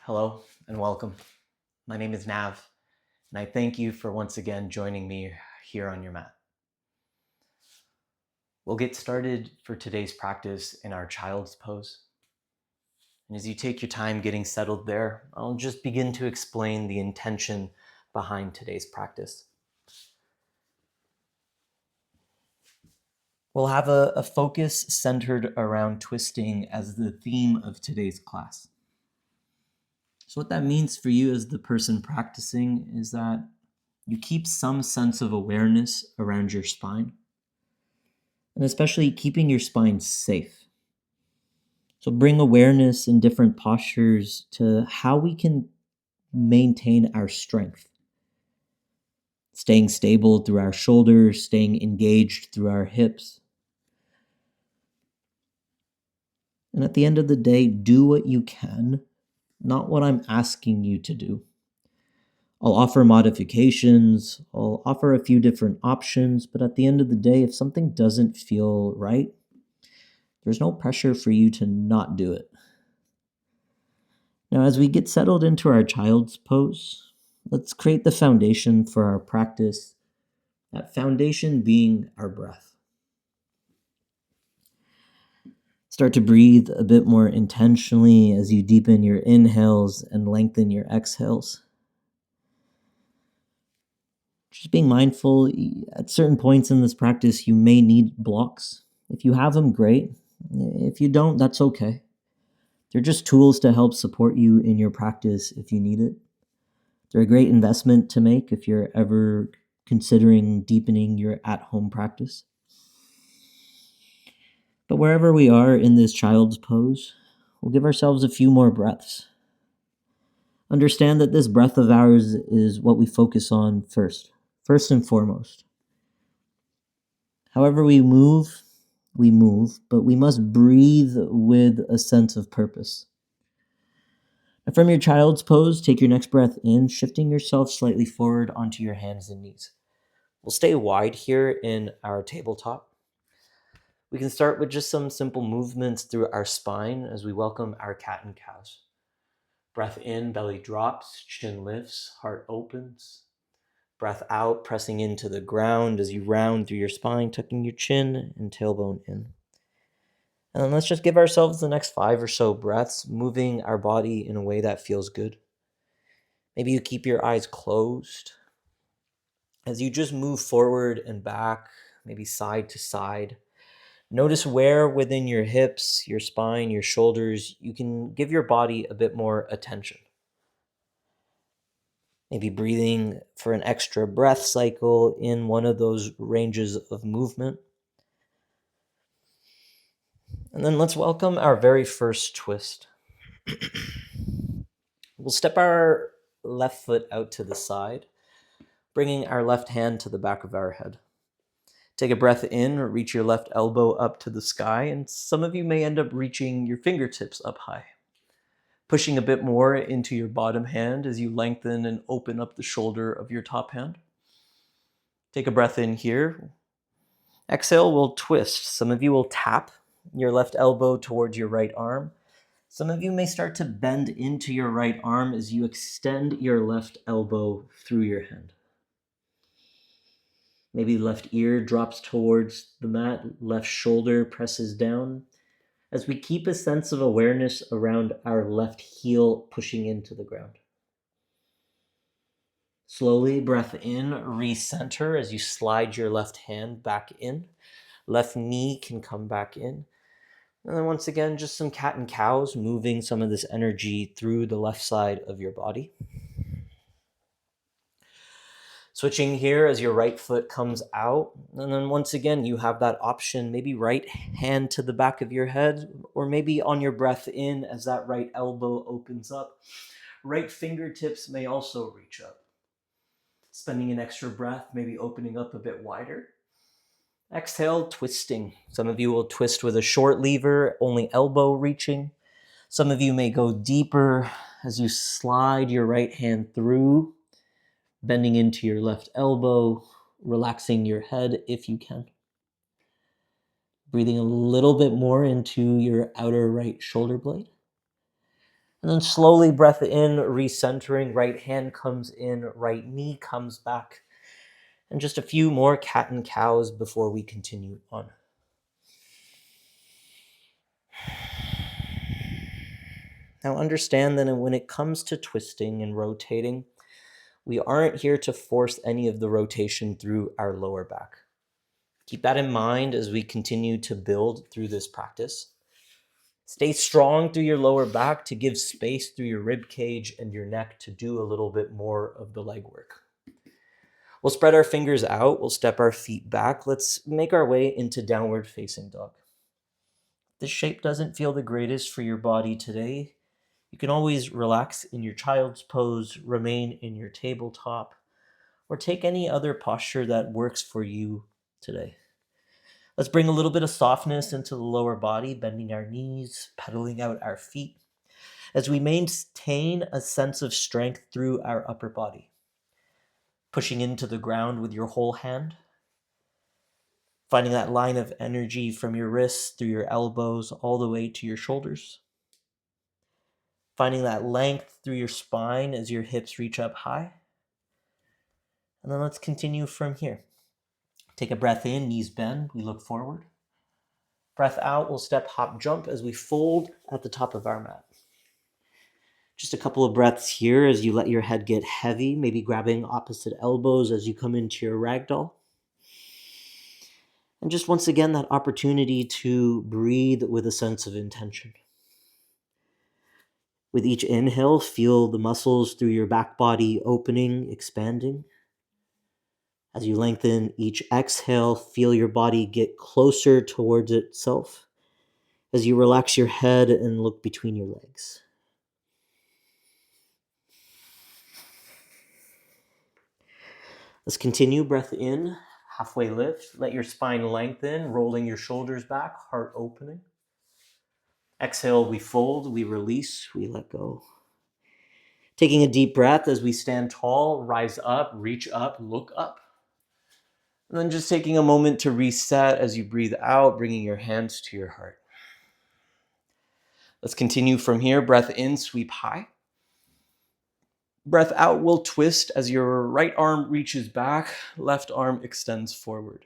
Hello and welcome. My name is Nav, and I thank you for once again joining me here on your mat. We'll get started for today's practice in our child's pose. And as you take your time getting settled there, I'll just begin to explain the intention behind today's practice. We'll have a focus centered around twisting as the theme of today's class. So what that means for you as the person practicing is that you keep some sense of awareness around your spine, and especially keeping your spine safe. So bring awareness in different postures to how we can maintain our strength. Staying stable through our shoulders, staying engaged through our hips. And at the end of the day, do what you can, not what I'm asking you to do. I'll offer modifications, I'll offer a few different options, but at the end of the day, if something doesn't feel right, there's no pressure for you to not do it. Now, as we get settled into our child's pose, let's create the foundation for our practice, that foundation being our breath. Start to breathe a bit more intentionally as you deepen your inhales and lengthen your exhales. Just being mindful, at certain points in this practice, you may need blocks. If you have them, great. If you don't, that's okay. They're just tools to help support you in your practice if you need it. They're a great investment to make if you're ever considering deepening your at-home practice. But wherever we are in this child's pose, we'll give ourselves a few more breaths. Understand that this breath of ours is what we focus on first and foremost. However we move, but we must breathe with a sense of purpose. And from your child's pose, take your next breath in, shifting yourself slightly forward onto your hands and knees. We'll stay wide here in our tabletop. We can start with just some simple movements through our spine as we welcome our cat and cows. Breath in, belly drops, chin lifts, heart opens. Breath out, pressing into the ground as you round through your spine, tucking your chin and tailbone in. And then let's just give ourselves the next 5 or so breaths, moving our body in a way that feels good. Maybe you keep your eyes closed as you just move forward and back, maybe side to side. Notice where within your hips, your spine, your shoulders, you can give your body a bit more attention. Maybe breathing for an extra breath cycle in one of those ranges of movement. And then let's welcome our very first twist. We'll step our left foot out to the side, bringing our left hand to the back of our head. Take a breath in, reach your left elbow up to the sky, and some of you may end up reaching your fingertips up high. Pushing a bit more into your bottom hand as you lengthen and open up the shoulder of your top hand. Take a breath in here. Exhale, we'll twist. Some of you will tap your left elbow towards your right arm. Some of you may start to bend into your right arm as you extend your left elbow through your hand. Maybe left ear drops towards the mat, left shoulder presses down, as we keep a sense of awareness around our left heel pushing into the ground. Slowly, breath in, recenter as you slide your left hand back in. Left knee can come back in. And then once again, just some cat and cows, moving some of this energy through the left side of your body. Switching here as your right foot comes out. And then once again, you have that option, maybe right hand to the back of your head, or maybe on your breath in as that right elbow opens up. Right fingertips may also reach up. Spending an extra breath, maybe opening up a bit wider. Exhale, twisting. Some of you will twist with a short lever, only elbow reaching. Some of you may go deeper as you slide your right hand through, bending into your left elbow, relaxing your head if you can. Breathing a little bit more into your outer right shoulder blade. And then slowly breath in, recentering. Right hand comes in, right knee comes back. And just a few more cat and cows before we continue on. Now understand that when it comes to twisting and rotating, we aren't here to force any of the rotation through our lower back. Keep that in mind as we continue to build through this practice. Stay strong through your lower back to give space through your rib cage and your neck to do a little bit more of the leg work. We'll spread our fingers out. We'll step our feet back. Let's make our way into downward facing dog. This shape doesn't feel the greatest for your body today. You can always relax in your child's pose, remain in your tabletop, or take any other posture that works for you today. Let's bring a little bit of softness into the lower body, bending our knees, pedaling out our feet, as we maintain a sense of strength through our upper body. Pushing into the ground with your whole hand, finding that line of energy from your wrists through your elbows all the way to your shoulders. Finding that length through your spine as your hips reach up high. And then let's continue from here. Take a breath in, knees bend, we look forward. Breath out, we'll step, hop, jump as we fold at the top of our mat. Just a couple of breaths here as you let your head get heavy, maybe grabbing opposite elbows as you come into your ragdoll. And just once again, that opportunity to breathe with a sense of intention. With each inhale, feel the muscles through your back body opening, expanding. As you lengthen each exhale, feel your body get closer towards itself as you relax your head and look between your legs. Let's continue. Breath in, halfway lift. Let your spine lengthen, rolling your shoulders back, heart opening. Exhale, we fold, we release, we let go. Taking a deep breath as we stand tall, rise up, reach up, look up. And then just taking a moment to reset as you breathe out, bringing your hands to your heart. Let's continue from here. Breath in, sweep high. Breath out, we'll twist as your right arm reaches back, left arm extends forward.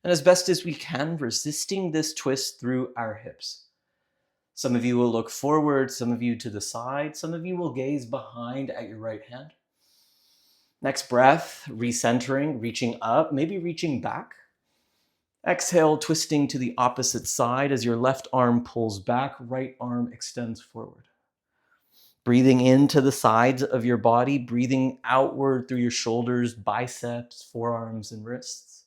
And as best as we can, resisting this twist through our hips. Some of you will look forward, some of you to the side, some of you will gaze behind at your right hand. Next breath, recentering, reaching up, maybe reaching back. Exhale, twisting to the opposite side as your left arm pulls back, right arm extends forward. Breathing into the sides of your body, breathing outward through your shoulders, biceps, forearms, and wrists.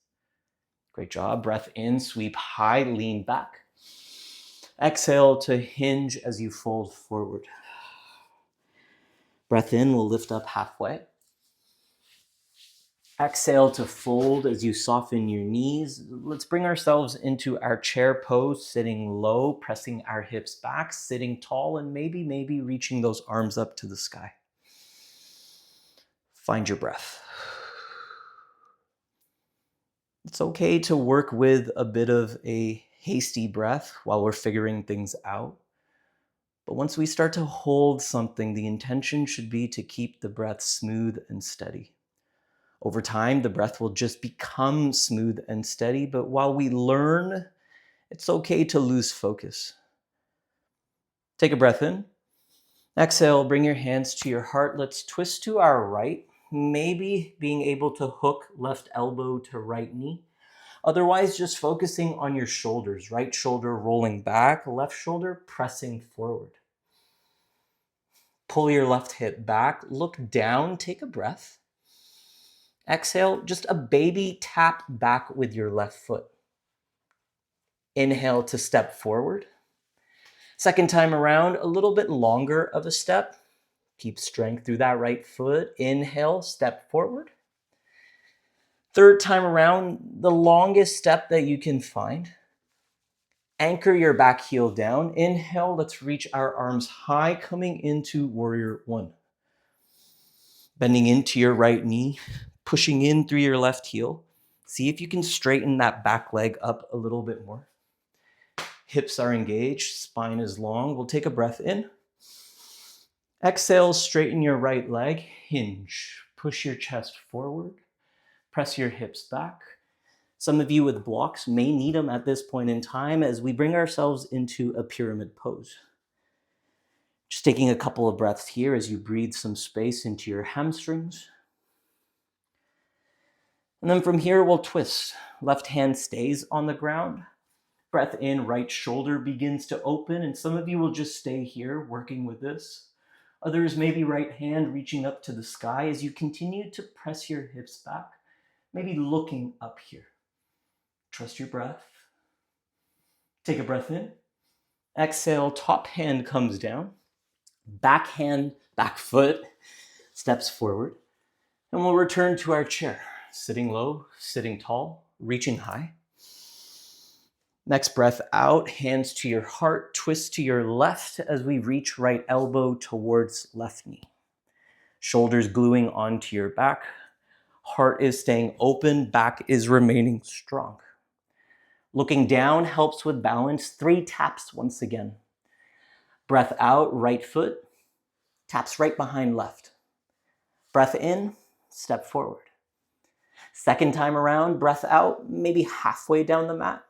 Great job. Breath in, sweep high, lean back. Exhale to hinge as you fold forward. Breath in, we'll lift up halfway. Exhale to fold as you soften your knees. Let's bring ourselves into our chair pose, sitting low, pressing our hips back, sitting tall, and maybe reaching those arms up to the sky. Find your breath. It's okay to work with a bit of a hasty breath while we're figuring things out. But once we start to hold something, the intention should be to keep the breath smooth and steady. Over time, the breath will just become smooth and steady, but while we learn, it's okay to lose focus. Take a breath in. Exhale, bring your hands to your heart. Let's twist to our right, maybe being able to hook left elbow to right knee. Otherwise, just focusing on your shoulders, right shoulder rolling back, left shoulder pressing forward. Pull your left hip back, look down, take a breath. Exhale, just a baby tap back with your left foot. Inhale to step forward. Second time around, a little bit longer of a step. Keep strength through that right foot. Inhale, step forward. Third time around, the longest step that you can find. Anchor your back heel down. Inhale, let's reach our arms high, coming into warrior one. Bending into your right knee, pushing in through your left heel. See if you can straighten that back leg up a little bit more. Hips are engaged, spine is long. We'll take a breath in. Exhale, straighten your right leg, hinge. Push your chest forward, press your hips back. Some of you with blocks may need them at this point in time as we bring ourselves into a pyramid pose. Just taking a couple of breaths here as you breathe some space into your hamstrings. And then from here, we'll twist. Left hand stays on the ground. Breath in, right shoulder begins to open, and some of you will just stay here working with this. Others, maybe right hand reaching up to the sky as you continue to press your hips back, maybe looking up here. Trust your breath. Take a breath in. Exhale, top hand comes down. Back hand, back foot steps forward. And we'll return to our chair, sitting low, sitting tall, reaching high. Next breath out, hands to your heart, twist to your left as we reach right elbow towards left knee. Shoulders gluing onto your back. Heart is staying open, back is remaining strong. Looking down helps with balance. 3 taps once again. Breath out, right foot, taps right behind left. Breath in, step forward. Second time around, breath out, maybe halfway down the mat.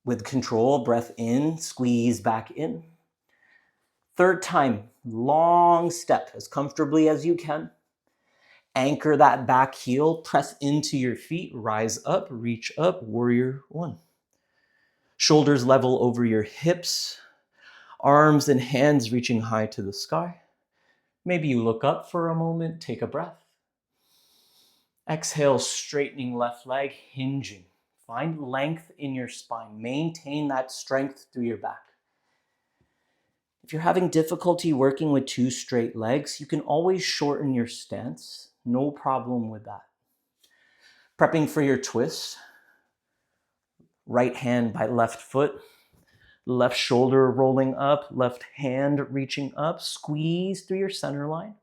With control, breath in, squeeze back in. Third time, long step as comfortably as you can. Anchor that back heel, press into your feet, rise up, reach up, warrior 1. Shoulders level over your hips, arms and hands reaching high to the sky. Maybe you look up for a moment, take a breath. Exhale, straightening left leg, hinging. Find length in your spine. Maintain that strength through your back. If you're having difficulty working with 2 straight legs, you can always shorten your stance. No problem with that. Prepping for your twist. Right hand by left foot. Left shoulder rolling up. Left hand reaching up. Squeeze through your center line.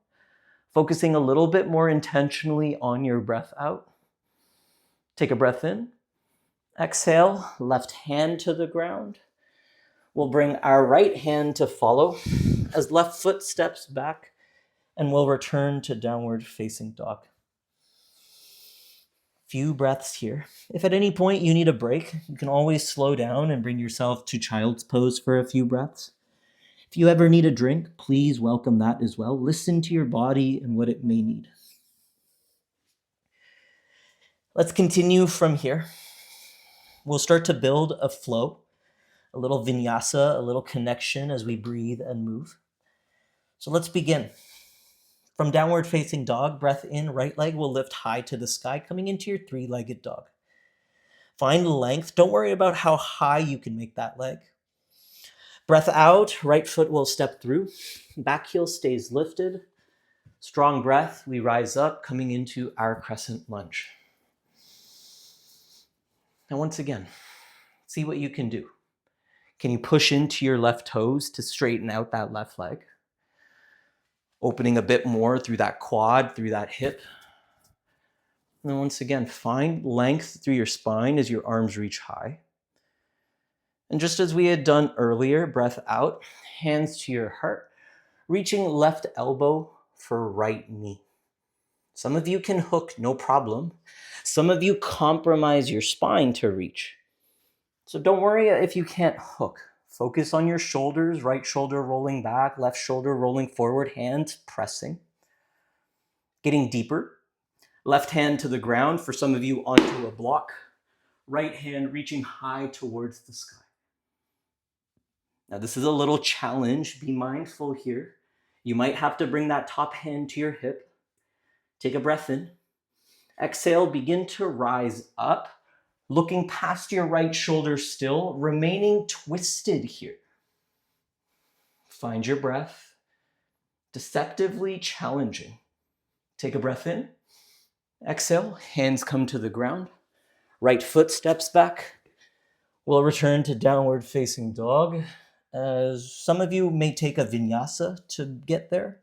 Focusing a little bit more intentionally on your breath out. Take a breath in. Exhale, left hand to the ground. We'll bring our right hand to follow as left foot steps back, and we'll return to downward facing dog. Few breaths here. If at any point you need a break, you can always slow down and bring yourself to child's pose for a few breaths. If you ever need a drink, please welcome that as well. Listen to your body and what it may need. Let's continue from here. We'll start to build a flow, a little vinyasa, a little connection as we breathe and move. So let's begin. From downward facing dog, breath in, right leg will lift high to the sky, coming into your 3-legged dog. Find length. Don't worry about how high you can make that leg. Breath out, right foot will step through. Back heel stays lifted. Strong breath, we rise up, coming into our crescent lunge. Now once again, see what you can do. Can you push into your left toes to straighten out that left leg? Opening a bit more through that quad, through that hip. And then once again, find length through your spine as your arms reach high. And just as we had done earlier, breath out, hands to your heart, reaching left elbow for right knee. Some of you can hook, no problem. Some of you compromise your spine to reach. So don't worry if you can't hook. Focus on your shoulders, right shoulder rolling back, left shoulder rolling forward, hands pressing. Getting deeper. Left hand to the ground, for some of you onto a block. Right hand reaching high towards the sky. Now this is a little challenge. Be mindful here. You might have to bring that top hand to your hip. Take a breath in. Exhale, begin to rise up. Looking past your right shoulder still, remaining twisted here. Find your breath. Deceptively challenging. Take a breath in. Exhale, hands come to the ground. Right foot steps back. We'll return to downward facing dog. As some of you may take a vinyasa to get there,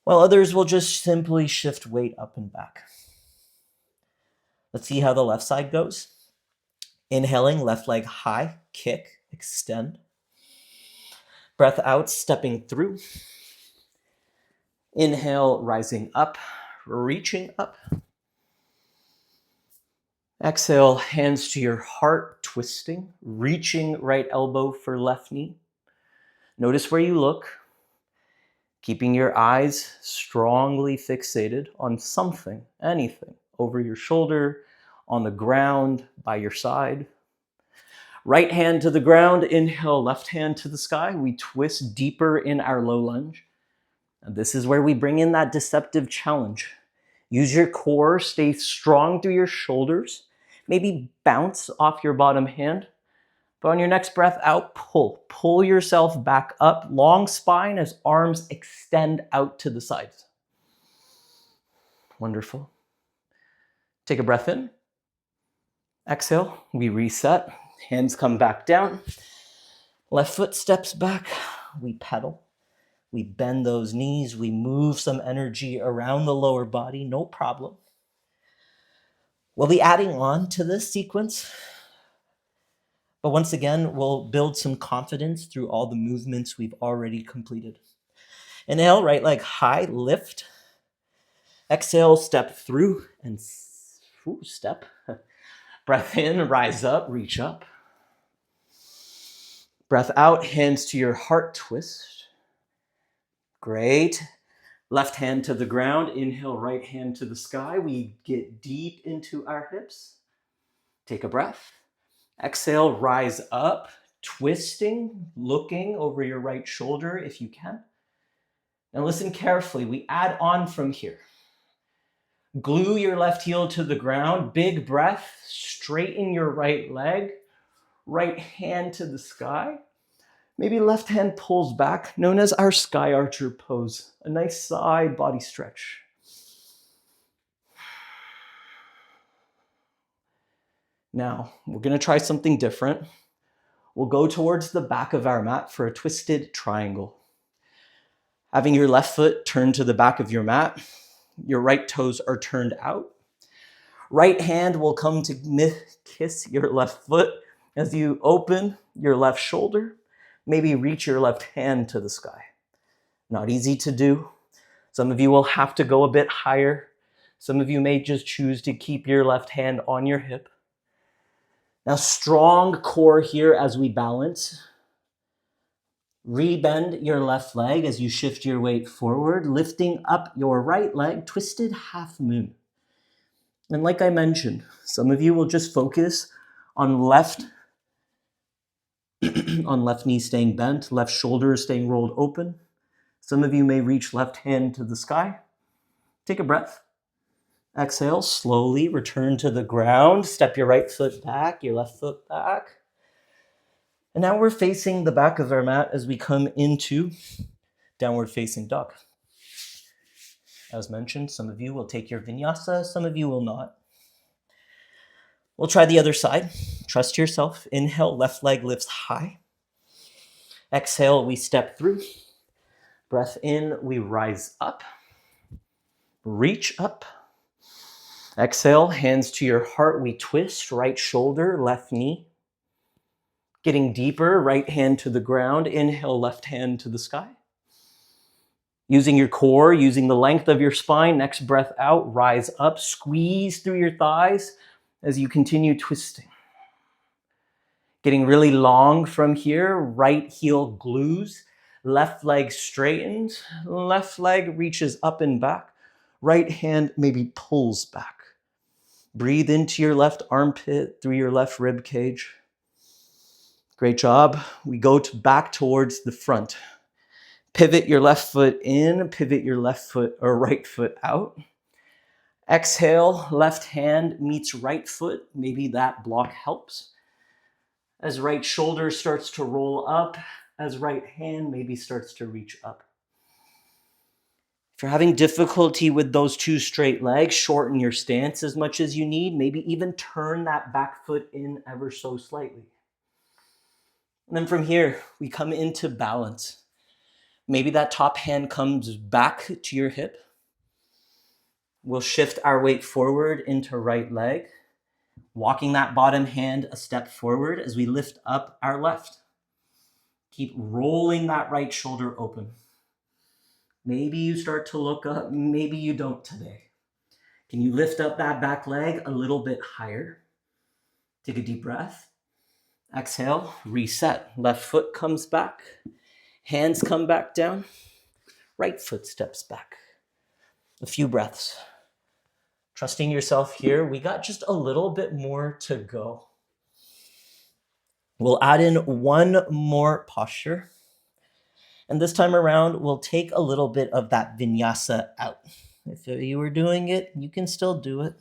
while others will just simply shift weight up and back. Let's see how the left side goes. Inhaling, left leg high, kick, extend. Breath out, stepping through. Inhale, rising up, reaching up. Exhale, hands to your heart, twisting, reaching right elbow for left knee. Notice where you look, keeping your eyes strongly fixated on something, anything, over your shoulder, on the ground, by your side. Right hand to the ground, inhale, left hand to the sky. We twist deeper in our low lunge. And this is where we bring in that deceptive challenge. Use your core, stay strong through your shoulders. Maybe bounce off your bottom hand. But on your next breath out, pull. Pull yourself back up, long spine as arms extend out to the sides. Wonderful. Take a breath in. Exhale, we reset. Hands come back down. Left foot steps back. We pedal. We bend those knees. We move some energy around the lower body. No problem. We'll be adding on to this sequence. But once again, we'll build some confidence through all the movements we've already completed. Inhale, right leg high, lift. Exhale, step through and step. Breath in, rise up, reach up. Breath out, hands to your heart, twist. Great. Left hand to the ground, inhale, right hand to the sky. We get deep into our hips. Take a breath. Exhale, rise up, twisting, looking over your right shoulder if you can. Now listen carefully, we add on from here. Glue your left heel to the ground, big breath, straighten your right leg, right hand to the sky. Maybe left hand pulls back, known as our sky archer pose, a nice side body stretch. Now, we're gonna try something different. We'll go towards the back of our mat for a twisted triangle. Having your left foot turned to the back of your mat, your right toes are turned out. Right hand will come to kiss your left foot as you open your left shoulder. Maybe reach your left hand to the sky. Not easy to do. Some of you will have to go a bit higher. Some of you may just choose to keep your left hand on your hip. Now, strong core here as we balance. Rebend your left leg as you shift your weight forward, lifting up your right leg, twisted half moon. And like I mentioned, some of you will just focus on left knee staying bent, left shoulder staying rolled open. Some of you may reach left hand to the sky. Take a breath. Exhale, slowly return to the ground. Step your right foot back, your left foot back. And now we're facing the back of our mat as we come into downward facing dog. As mentioned, some of you will take your vinyasa, some of you will not. We'll try the other side. Trust yourself. Inhale, left leg lifts high. Exhale, we step through. Breath in, we rise up. Reach up. Exhale, hands to your heart, we twist, right shoulder, left knee. Getting deeper, right hand to the ground. Inhale, left hand to the sky. Using your core, using the length of your spine. Next breath out, rise up, squeeze through your thighs as you continue twisting. Getting really long from here, right heel glues, left leg straightens, left leg reaches up and back, right hand maybe pulls back. Breathe into your left armpit, through your left rib cage. Great job. We go back towards the front. Pivot your left foot in, pivot your left foot or right foot out. Exhale, left hand meets right foot. Maybe that block helps. As right shoulder starts to roll up, as right hand maybe starts to reach up. If you're having difficulty with those two straight legs, shorten your stance as much as you need. Maybe even turn that back foot in ever so slightly. And then from here, we come into balance. Maybe that top hand comes back to your hip. We'll shift our weight forward into right leg, walking that bottom hand a step forward as we lift up our left. Keep rolling that right shoulder open. Maybe you start to look up, maybe you don't today. Can you lift up that back leg a little bit higher? Take a deep breath. Exhale, reset. Left foot comes back. Hands come back down. Right foot steps back. A few breaths. Trusting yourself here. We got just a little bit more to go. We'll add in one more posture. And this time around, we'll take a little bit of that vinyasa out. If you were doing it, you can still do it.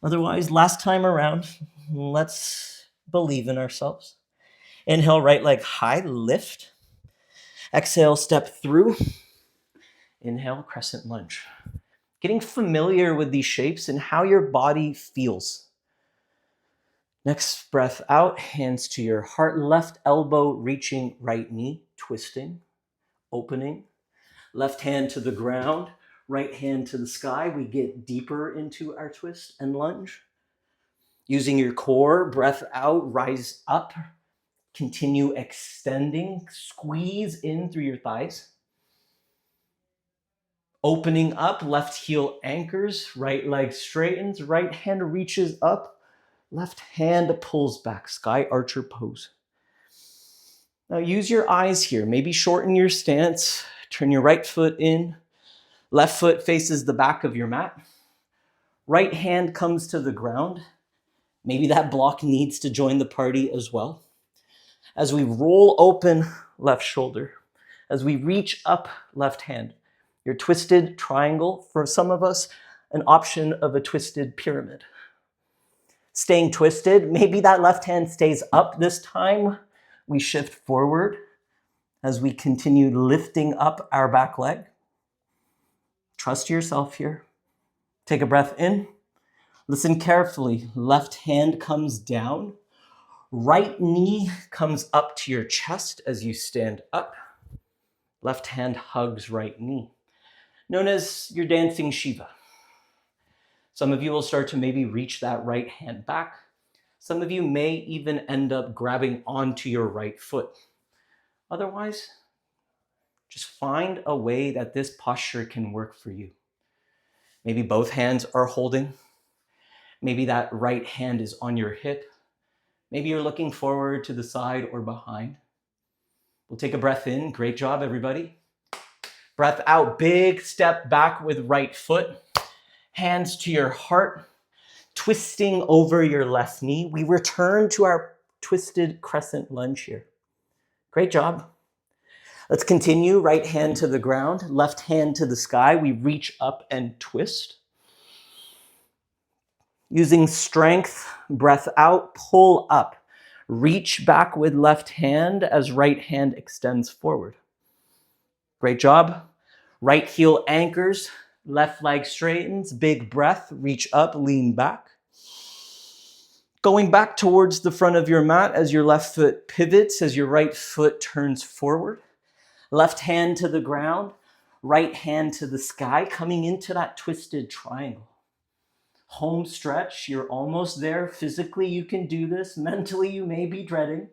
Otherwise, last time around, let's believe in ourselves. Inhale, right leg high, lift. Exhale, step through. Inhale, crescent lunge. Getting familiar with these shapes and how your body feels. Next breath out, hands to your heart, left elbow reaching right knee, twisting, opening. Left hand to the ground, right hand to the sky. We get deeper into our twist and lunge. Using your core, breath out, rise up. Continue extending, squeeze in through your thighs. Opening up, left heel anchors, right leg straightens, right hand reaches up, left hand pulls back, sky archer pose. Now use your eyes here, maybe shorten your stance, turn your right foot in, left foot faces the back of your mat, right hand comes to the ground. Maybe that block needs to join the party as well. As we roll open left shoulder, as we reach up left hand, your twisted triangle, for some of us, an option of a twisted pyramid. Staying twisted, maybe that left hand stays up this time. We shift forward as we continue lifting up our back leg. Trust yourself here. Take a breath in. Listen carefully. Left hand comes down. Right knee comes up to your chest as you stand up. Left hand hugs right knee, known as your dancing Shiva. Some of you will start to maybe reach that right hand back. Some of you may even end up grabbing onto your right foot. Otherwise, just find a way that this posture can work for you. Maybe both hands are holding. Maybe that right hand is on your hip. Maybe you're looking forward to the side or behind. We'll take a breath in. Great job, everybody. Breath out, big step back with right foot. Hands to your heart, twisting over your left knee. We return to our twisted crescent lunge here. Great job. Let's continue. Right hand to the ground, left hand to the sky. We reach up and twist. Using strength, breath out, pull up. Reach back with left hand as right hand extends forward. Great job. Right heel anchors, left leg straightens, big breath, reach up, lean back. Going back towards the front of your mat as your left foot pivots, as your right foot turns forward. Left hand to the ground, right hand to the sky, coming into that twisted triangle. Home stretch, you're almost there. Physically, you can do this. Mentally, you may be dreading.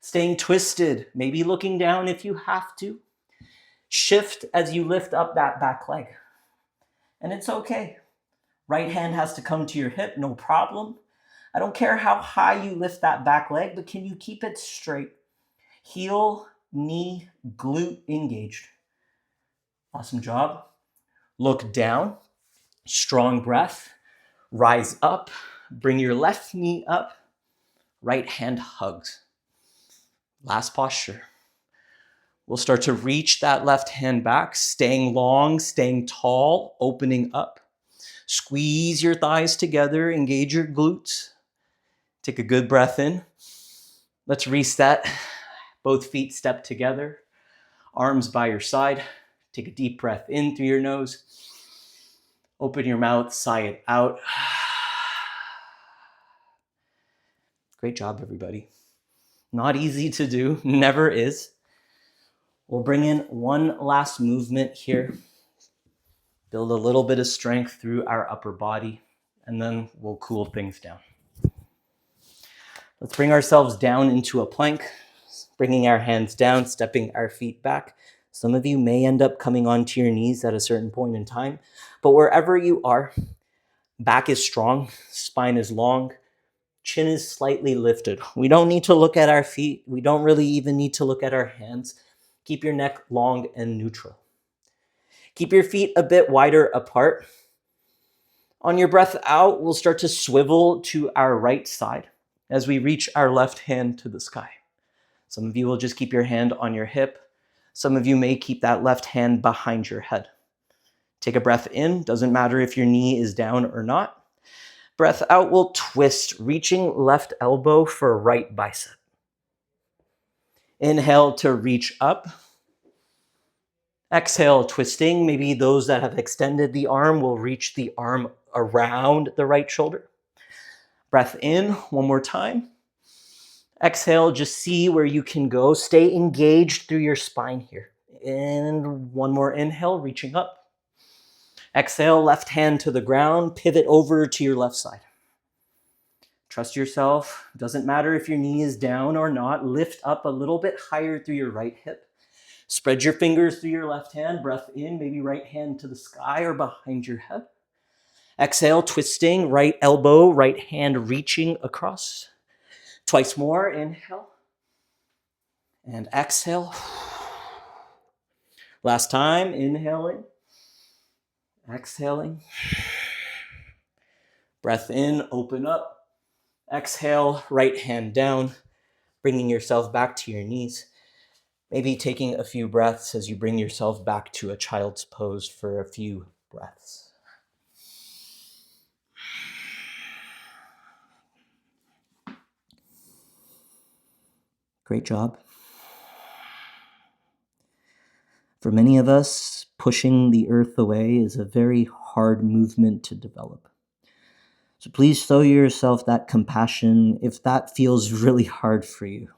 Staying twisted, maybe looking down if you have to. Shift as you lift up that back leg. And it's okay. Right hand has to come to your hip, no problem. I don't care how high you lift that back leg, but can you keep it straight? Heel, knee, glute engaged. Awesome job. Look down, strong breath. Rise up, bring your left knee up, right hand hugs. Last posture. We'll start to reach that left hand back, staying long, staying tall, opening up. Squeeze your thighs together, engage your glutes. Take a good breath in. Let's reset. Both feet step together, arms by your side. Take a deep breath in through your nose. Open your mouth, sigh it out. Great job, everybody. Not easy to do, never is. We'll bring in one last movement here. Build a little bit of strength through our upper body, and then we'll cool things down. Let's bring ourselves down into a plank. Bringing our hands down, stepping our feet back. Some of you may end up coming onto your knees at a certain point in time, but wherever you are, back is strong, spine is long, chin is slightly lifted. We don't need to look at our feet. We don't really even need to look at our hands. Keep your neck long and neutral. Keep your feet a bit wider apart. On your breath out, we'll start to swivel to our right side as we reach our left hand to the sky. Some of you will just keep your hand on your hip. Some of you may keep that left hand behind your head. Take a breath in. Doesn't matter if your knee is down or not. Breath out, we'll twist, reaching left elbow for right bicep. Inhale to reach up. Exhale, twisting. Maybe those that have extended the arm will reach the arm around the right shoulder. Breath in, one more time. Exhale, just see where you can go. Stay engaged through your spine here. And one more inhale, reaching up. Exhale, left hand to the ground, pivot over to your left side. Trust yourself. Doesn't matter if your knee is down or not. Lift up a little bit higher through your right hip. Spread your fingers through your left hand. Breath in, maybe right hand to the sky or behind your head. Exhale, twisting, right elbow, right hand reaching across. Twice more, inhale. And exhale. Last time, inhaling. Exhaling. Breath in, open up. Exhale, right hand down, bringing yourself back to your knees. Maybe taking a few breaths as you bring yourself back to a child's pose for a few breaths. Great job. For many of us, pushing the earth away is a very hard movement to develop. So please show yourself that compassion if that feels really hard for you.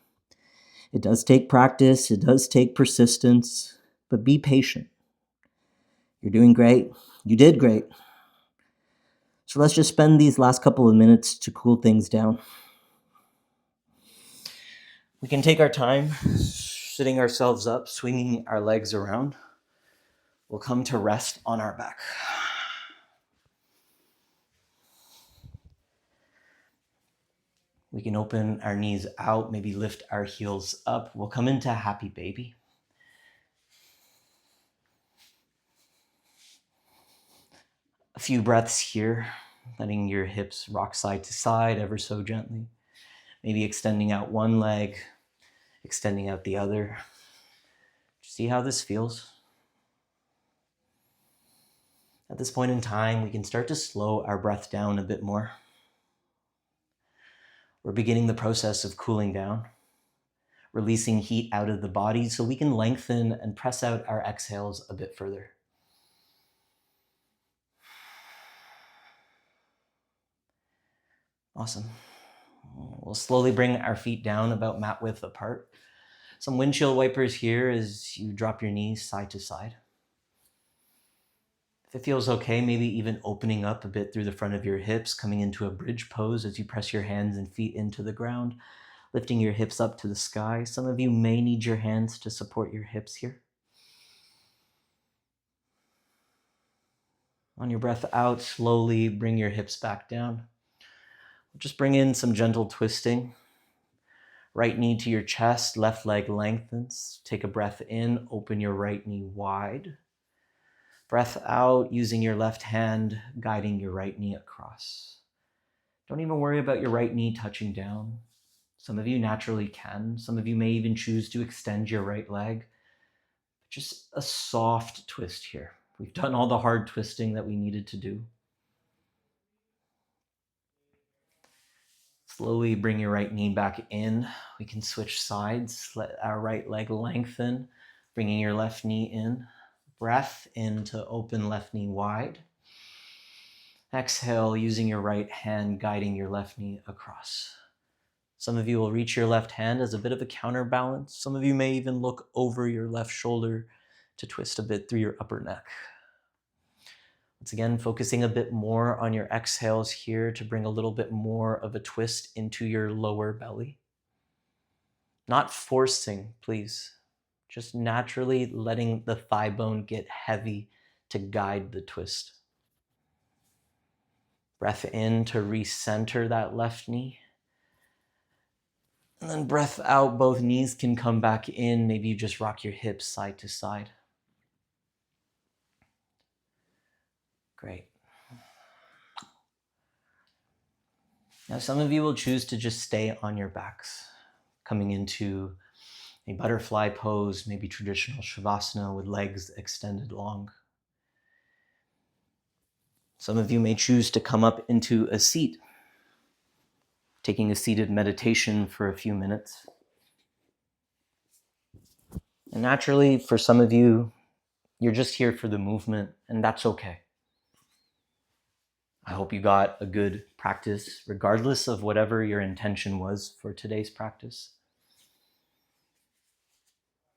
It does take practice, it does take persistence, but be patient. You're doing great. You did great. So let's just spend these last couple of minutes to cool things down. We can take our time, sitting ourselves up, swinging our legs around. We'll come to rest on our back. We can open our knees out, maybe lift our heels up. We'll come into happy baby. A few breaths here, letting your hips rock side to side ever so gently. Maybe extending out one leg, extending out the other. See how this feels. At this point in time, we can start to slow our breath down a bit more. We're beginning the process of cooling down, releasing heat out of the body so we can lengthen and press out our exhales a bit further. Awesome. We'll slowly bring our feet down about mat width apart. Some windshield wipers here as you drop your knees side to side. If it feels okay, maybe even opening up a bit through the front of your hips, coming into a bridge pose as you press your hands and feet into the ground, lifting your hips up to the sky. Some of you may need your hands to support your hips here. On your breath out, slowly bring your hips back down. Just bring in some gentle twisting. Right knee to your chest, left leg lengthens. Take a breath in, open your right knee wide. Breath out, using your left hand, guiding your right knee across. Don't even worry about your right knee touching down. Some of you naturally can. Some of you may even choose to extend your right leg. Just a soft twist here. We've done all the hard twisting that we needed to do. Slowly bring your right knee back in. We can switch sides. Let our right leg lengthen, bringing your left knee in. Breath in to open left knee wide. Exhale, using your right hand, guiding your left knee across. Some of you will reach your left hand as a bit of a counterbalance. Some of you may even look over your left shoulder to twist a bit through your upper neck. Once again, focusing a bit more on your exhales here to bring a little bit more of a twist into your lower belly. Not forcing, please. Just naturally letting the thigh bone get heavy to guide the twist. Breath in to recenter that left knee. And then breath out, both knees can come back in. Maybe you just rock your hips side to side. Great. Now, some of you will choose to just stay on your backs, coming into a butterfly pose, maybe traditional Savasana with legs extended long. Some of you may choose to come up into a seat, taking a seated meditation for a few minutes. And naturally, for some of you, you're just here for the movement, and that's okay. I hope you got a good practice, regardless of whatever your intention was for today's practice.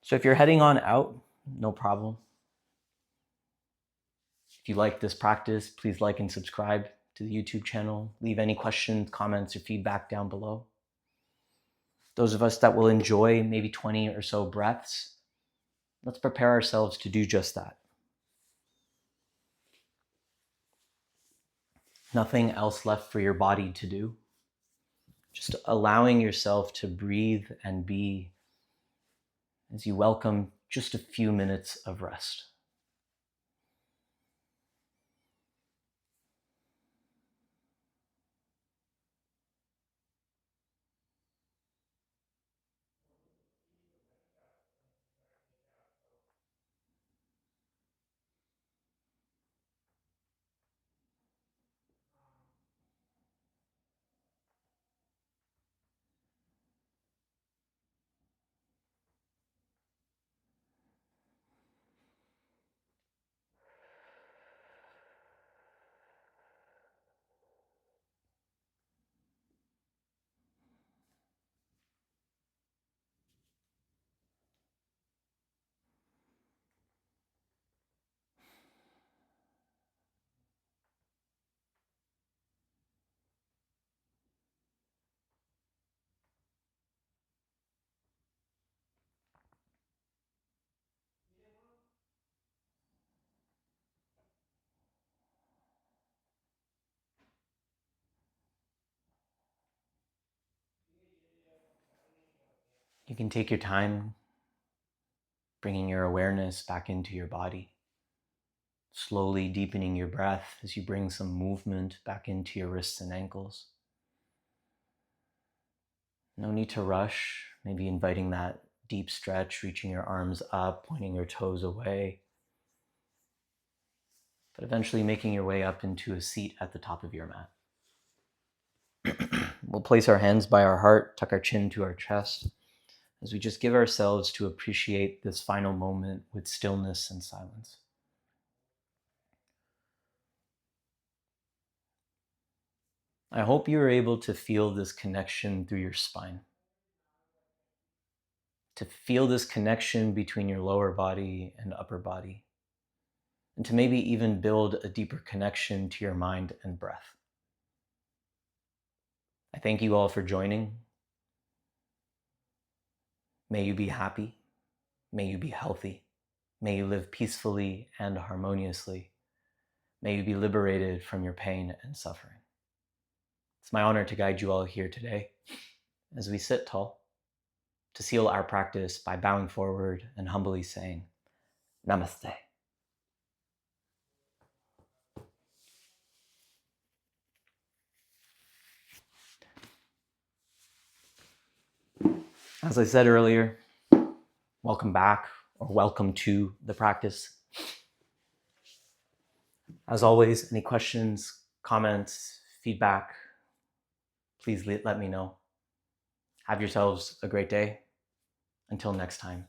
So if you're heading on out, no problem. If you like this practice, please like and subscribe to the YouTube channel. Leave any questions, comments, or feedback down below. Those of us that will enjoy maybe 20 or so breaths, let's prepare ourselves to do just that. Nothing else left for your body to do. Just allowing yourself to breathe and be as you welcome just a few minutes of rest. You can take your time bringing your awareness back into your body, slowly deepening your breath as you bring some movement back into your wrists and ankles. No need to rush, maybe inviting that deep stretch, reaching your arms up, pointing your toes away, but eventually making your way up into a seat at the top of your mat. We'll place our hands by our heart, tuck our chin to our chest, as we just give ourselves to appreciate this final moment with stillness and silence. I hope you are able to feel this connection through your spine, to feel this connection between your lower body and upper body, and to maybe even build a deeper connection to your mind and breath. I thank you all for joining. May you be happy. May you be healthy. May you live peacefully and harmoniously. May you be liberated from your pain and suffering. It's my honor to guide you all here today as we sit tall, to seal our practice by bowing forward and humbly saying, Namaste. As I said earlier, welcome back or welcome to the practice. As always, any questions, comments, feedback, please let me know. Have yourselves a great day. Until next time.